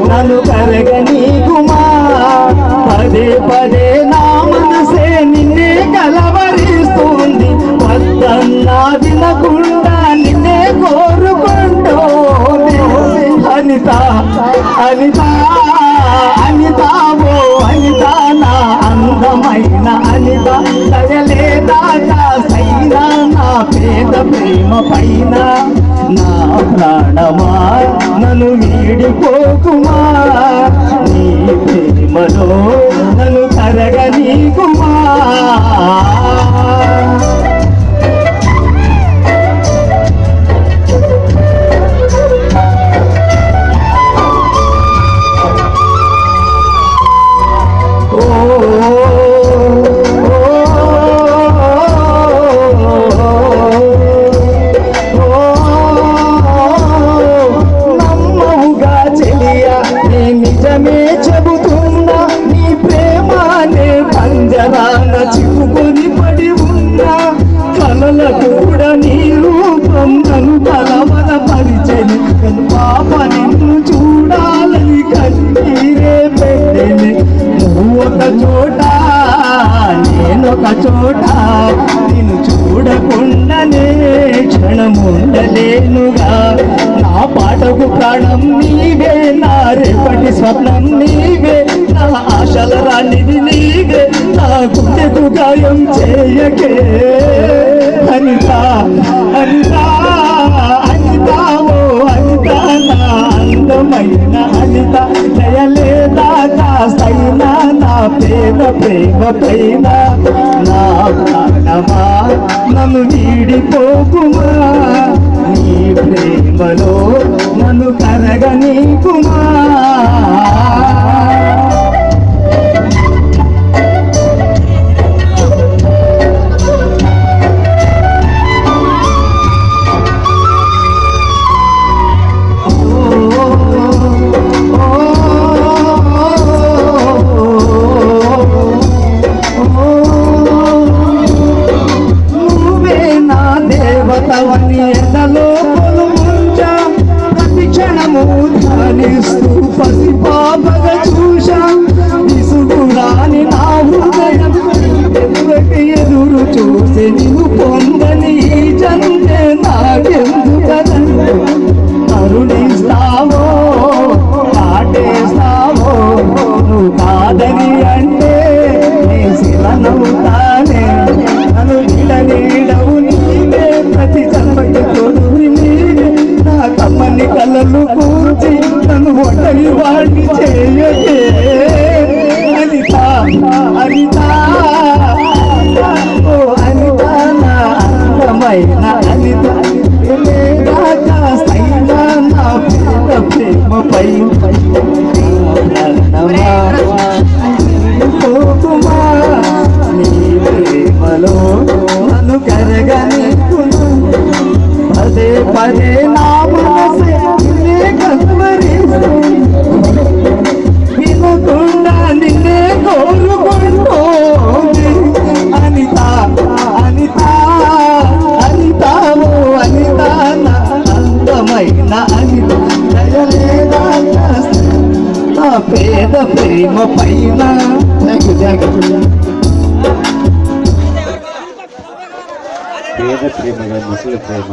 నన్ను కరగనీకుమా పదే పదే నా మనసే నిన్నే కలవరిస్తుంది వద్దన్నా వినకుండా నిన్నే కోరుకుంటోంది అనిత అనిత అనితావో అనిత నా అందమైన అనిత దయలేదా సైనా నా పేద ప్రేమ పైన నా ప్రాణమా నన్ను వీడిపోకుమా నీ ప్రేమలో నన్ను కరగనీకుమా నిజమే చెబుతున్నా నీ ప్రేమానే పంజరాన చిక్కుకొని పడి ఉన్నా కలల కూడా నీ రూపం నన్ను కలవల పరిచని పాప నిన్ను చూడాలని కన్నీరే పెట్టెని నువ్వు ఒక చోట నేనొక చోట నిన్ను చూడకుండానే క్షణముండలేనుగా నా పాటకు ప్రాణం నీవే నా రేపటి స్వప్నం నీవే నా ఆశల రానిది నీవే నా గుండెకు గాయం చేయకే అనిత అనిత అనితావో అనిత నా అందమైన అనిత దయలేదా కాస్తైనా నా పేద ప్రేమ పైన నా ప్రాణమా నన్ను వీడిపోకుమా నీ ప్రేమలో నన్ను కరగనీకుమా ఎండలో పొలుముంచా ప్రతి క్షణము ధ్యానిస్తూ పసిపాపగా చూశా విసుగు రాని నా హృదయం ఎదురు చూసి నిన్ను పొందని ఈ జన్మే నాకెందుకనంటూ కరుణిస్తావో కాటేస్తావో నువ్వు కాదని అంటే నీ శిలనవుతానే నన్ను నీడవు నీవే ప్రతి జన్మకి తోడువి నీవే నా కమ్మని కలలు కూర్చి నన్ను ఒంటరి వాడిని చేయకే అనిత అనిత ఓ అనిత నా అందమైన అనిత సైనా నా పేద ప్రేమ పై పోకుమా నీ ప్రేమలో నన్ను కరగనీకును పదే పదే నా మనసే వినకుండా నిన్నే కోరుకుంటోంది అనిత అనిత అనితావో అనిత నా అందమైన అనిత దయలేదా నా పేద ప్రేమ పైన పేద ప్రేమ ముసలి ప్రేమ